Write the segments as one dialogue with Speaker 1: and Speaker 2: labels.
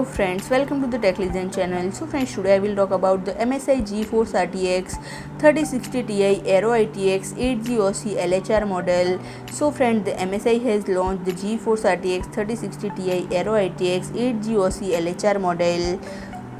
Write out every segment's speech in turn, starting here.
Speaker 1: Hello friends, welcome to the Tech Legend channel. So friends, today I will talk about the MSI GeForce RTX 3060Ti AERO ITX 8G LHR model. So friends, the MSI has launched the GeForce RTX 3060Ti AERO ITX 8G LHR model.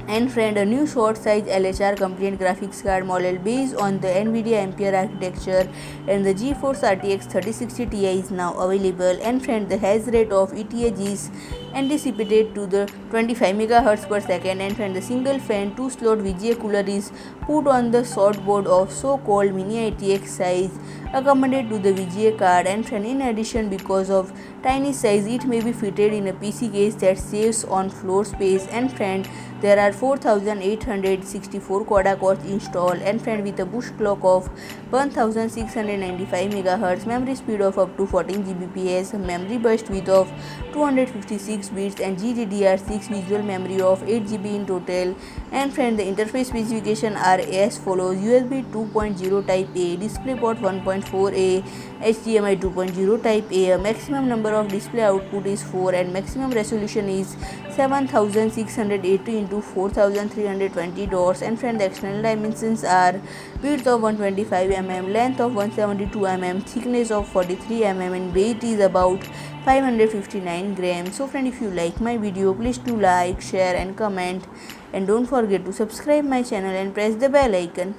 Speaker 1: And friend, a new short size LHR compliant graphics card model based on the NVIDIA Ampere architecture and the GeForce RTX 3060 Ti is now available. And friend, the hash rate of ETH is anticipated to the 25 MHz per second. And friend, the single fan 2 slot VGA cooler is put on the shortboard of so-called Mini-ITX size accompanied to the VGA card. And friend, in addition, because of tiny size, it may be fitted in a PC case that saves on floor space. And friend, there are 4864 CUDA cores installed. And friend, with a boost clock of 1695 MHz, memory speed of up to 14 Gbps, memory burst width of 256 bits, and GDDR6 visual memory of 8 GB in total. And friend, the interface specification are as follows: USB 2.0 Type A, DisplayPort 1.4a, HDMI 2.0 Type A. A maximum number of display output is 4 and maximum resolution is 7680 into 4320 dots. And friend, the external dimensions are width of 125 mm, length of 172 mm, thickness of 43 mm, and weight is about 559 grams. So friend, if you like my video, please do like, share and comment, and don't forget to subscribe my channel and press the bell icon.